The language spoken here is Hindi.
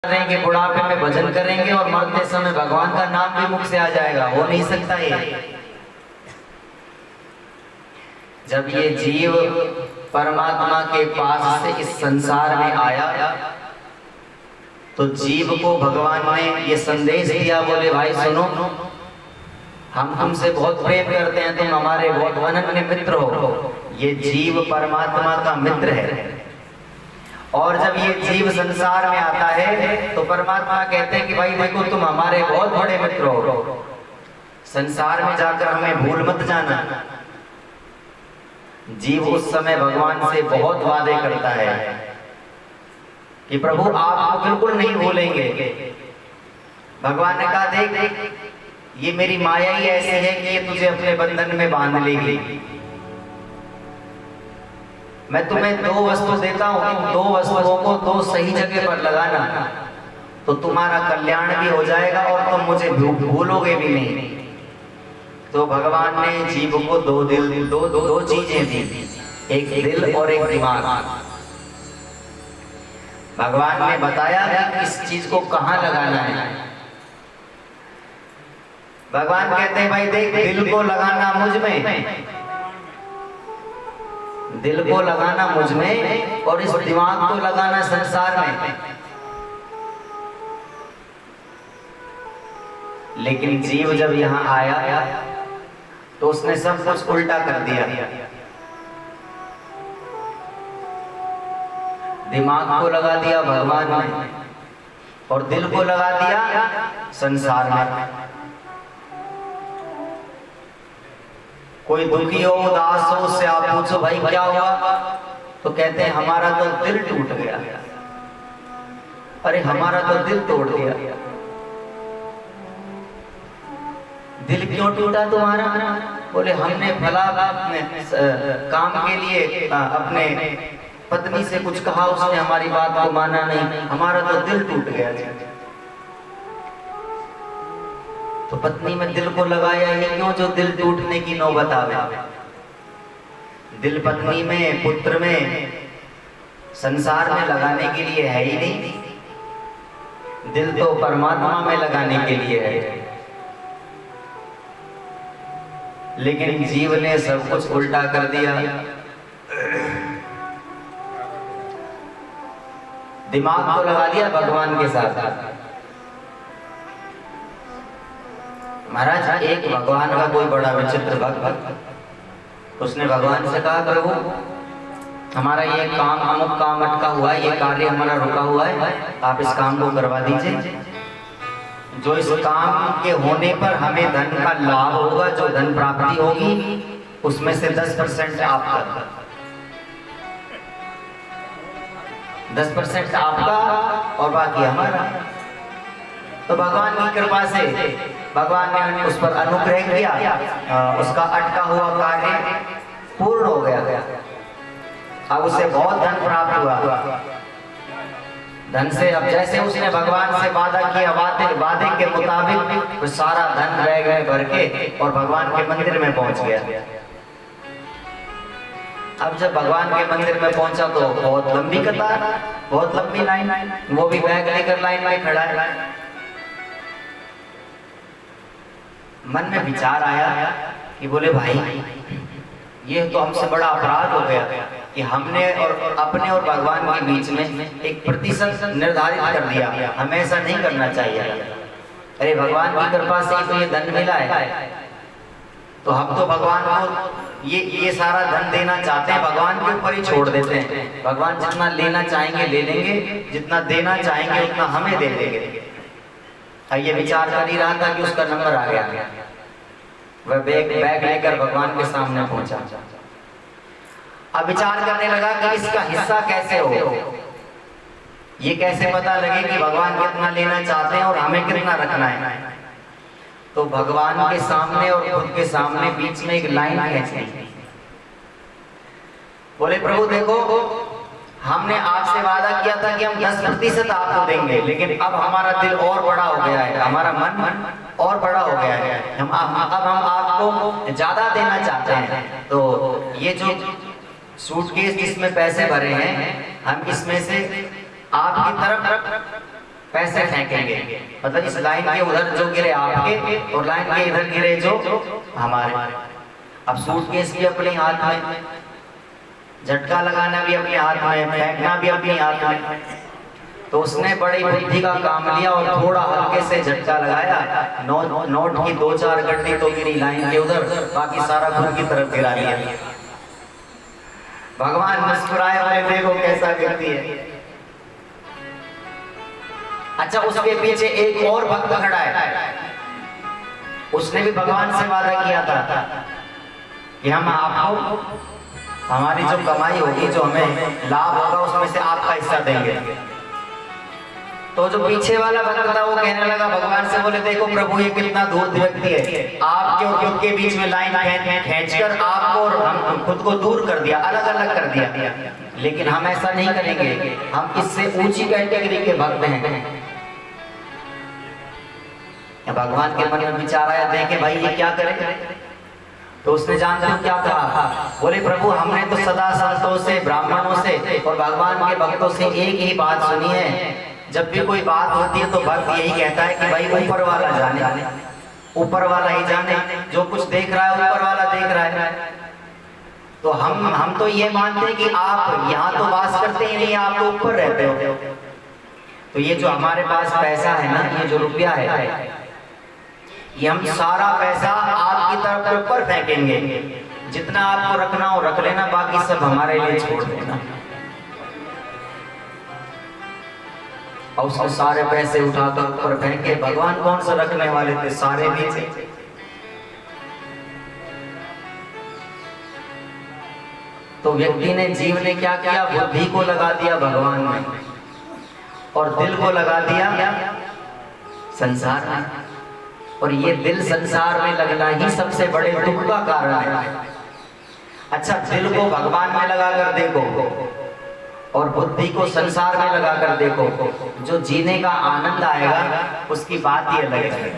कि बुढ़ापे में भजन करेंगे और मरते समय भगवान का नाम भी मुख से आ जाएगा, हो नहीं सकता ये। जब ये जीव परमात्मा के पास से इस संसार में आया तो जीव को भगवान ने ये संदेश दिया, बोले भाई सुनो, हम तुमसे बहुत प्रेम करते हैं, तुम हमारे बहुत अनन्य मित्र हो। ये जीव परमात्मा का मित्र है और जब ये जीव संसार में आता है तो परमात्मा कहते हैं कि भाई देखो तुम हमारे बहुत बड़े मित्र हो, संसार में जाकर हमें भूल मत जाना। जीव उस समय भगवान से बहुत वादे करता है कि प्रभु आपको बिल्कुल नहीं भूलेंगे। भगवान ने कहा देख ये मेरी माया ही ऐसी है कि ये तुझे अपने बंधन में बांध लेगी। मैं तुम्हें दो वस्तु देता हूं, इन दो वस्तुओं को दो सही जगह पर लगाना तो तुम्हारा कल्याण भी हो जाएगा और तुम मुझे भूलोगे भी नहीं। तो भगवान ने जीव को दो चीजें दी, एक दिल और एक दिमाग। भगवान ने बताया कि इस चीज को कहां लगाना है। भगवान कहते हैं भाई देख दिल को लगाना मुझ में, दिल को लगाना मुझ में और इस दिमाग को लगाना संसार में। लेकिन जीव जब यहां आया तो उसने सब कुछ उल्टा कर दिया। दिमाग को लगा दिया भगवान ने और दिल को लगा दिया संसार में। कोई दुखी हो, उदास हो, उससे आप पूछो भाई क्या हुआ, तो कहते हैं हमारा तो दिल टूट गया। अरे हमारा तो दिल तोड़ दिया। दिल क्यों टूटा तुम्हारा? बोले हमने भला काम के लिए अपने पत्नी से कुछ कहा, उसने हमारी बात को माना नहीं, हमारा तो दिल टूट गया। तो पत्नी में दिल को लगाया ही क्यों जो दिल टूटने की नौबत आवे। दिल पत्नी में, पुत्र में, संसार में लगाने के लिए है ही नहीं, दिल तो परमात्मा में लगाने के लिए है। लेकिन जीव ने सब कुछ उल्टा कर दिया। दिमाग को लगा दिया भगवान के साथ। महाराज एक भगवान का कोई बड़ा विचित्र भक्त, उसने भगवान से कहा प्रभु हमारा ये काम अमुक काम अटका हुआ है, ये कार्य हमारा रुका हुआ है, आप इस काम को करवा दीजिए। जो इस काम के होने पर हमें धन का लाभ होगा, जो धन प्राप्ति होगी उसमें से 10% आपका, 10% आपका और बाकी हमारा। तो भगवान की कृपा से भगवान ने उस पर अनुग्रह किया, उसका अटका हुआ कार्य पूर्ण हो गया। अब उसे बहुत धन प्राप्त हुआ। धन से अब जैसे उसने भगवान से वादा किया, वादे के मुताबिक सारा धन बैग में भर के और भगवान के मंदिर में पहुंच गया। अब जब भगवान के मंदिर में पहुंचा तो बहुत लंबी कतार, बहुत लंबी लाइन, वो भी बैग लेकर लाइन में खड़ा है। मन में विचार आया कि बोले भाई ये तो हमसे बड़ा अपराध हो गया कि हमने और अपने और भगवान के बीच में एक प्रतिशत निर्धारित कर दिया। हमें ऐसा नहीं करना चाहिए। अरे भगवान की कृपा से तो ये धन मिला है, तो हम तो भगवान को ये सारा धन देना चाहते हैं, भगवान के ऊपर ही छोड़ देते हैं। भगवान जितना लेना चाहेंगे ले लेंगे, जितना देना चाहेंगे उतना हमें दे देंगे। ये विचार कर ही रहा था कि उसका नंबर आ गया। वह बैग लेकर भगवान के सामने पहुंचा। अब विचार करने लगा कि इसका हिस्सा कैसे हो, ये कैसे पता लगे कि भगवान कितना लेना चाहते हैं और हमें कितना रखना है। तो भगवान के सामने और खुद के सामने बीच में एक लाइन खींच दी। बोले प्रभु देखो हमने आपसे वादा किया था कि हम 10% आपको देंगे, लेकिन अब हमारा दिल और बड़ा हो गया है, हमारा मन और बड़ा हो गया है, अब हम आपको ज्यादा देना चाहते हैं। तो ये जो सूटकेस जिसमें पैसे भरे हैं, हम इसमें से आपकी तरफ पैसे फेंकेंगे, मतलब इस लाइन के उधर जो गिरे आपके और लाइन के इधर गिरे जो हमारे। अब सूटकेस भी अपने हाथ में, झटका लगाना भी अपने हाथ में, फेंकना भी अपने हाथ में। तो उसने बड़ी बुद्धि का काम लिया और थोड़ा हल्के से झटका लगाया, नोट की 2-4 गड्डी तो गिरी लाइन के उधर, बाकी सारा खुद की तरफ गिरा लिया। भगवान मुस्कुराए, बोले देखो कैसा व्यक्ति है। अच्छा, उसके पीछे एक और भक्त खड़ा है, उसने भी भगवान से वादा किया था कि हम आपको हमारी जो कमाई होगी, जो हमें लाभ होगा, उसमें से आपका हिस्सा देंगे। तो जो पीछे वाला भक्त था वो कहने लगा भगवान से, बोले देखो प्रभु ये कितना धूर्त व्यक्ति है, आपके और खुद के बीच में लाइन खींचकर आपको और हम खुद को दूर कर दिया, अलग अलग कर दिया। लेकिन हम ऐसा नहीं करेंगे, हम इससे ऊंची कैटेगरी के भक्त हैं। भगवान के मन में विचार आया, देखे भाई ये क्या करे। तो उसने जानते हो क्या कहा, बोले प्रभु हमने तो सदा संतों से, ब्राह्मणों से और भगवान के भक्तों से एक ही बात सुनी है, जब भी कोई बात होती है तो भक्त यही कहता है कि भाई ऊपर वाला जाने, ऊपर वाला ही जाने, जो कुछ देख रहा है ऊपर वाला देख रहा है। तो हम तो ये मानते हैं कि आप यहाँ तो वास करते ही नहीं, आप तो ऊपर रहते हो। तो ये जो हमारे पास पैसा है ना, ये जो रुपया है, ये हम सारा पैसा आपकी तरफ ऊपर फेंकेंगे, जितना आपको रखना हो रख लेना, बाकी सब हमारे लिए छोड़ देना। और उसको सारे पैसे उठाकर ऊपर फेंके। भगवान कौन सा रखने वाले थे, सारे भी थे। तो व्यक्ति ने, जीव ने क्या किया, बुद्धि को लगा दिया भगवान में और दिल को लगा दिया संसार में। और ये दिल संसार में लगना ही सबसे बड़े दुख का कारण है। अच्छा, दिल को भगवान में लगाकर देखो और बुद्धि को संसार में लगाकर देखो, जो जीने का आनंद आएगा उसकी बात ही अलग है।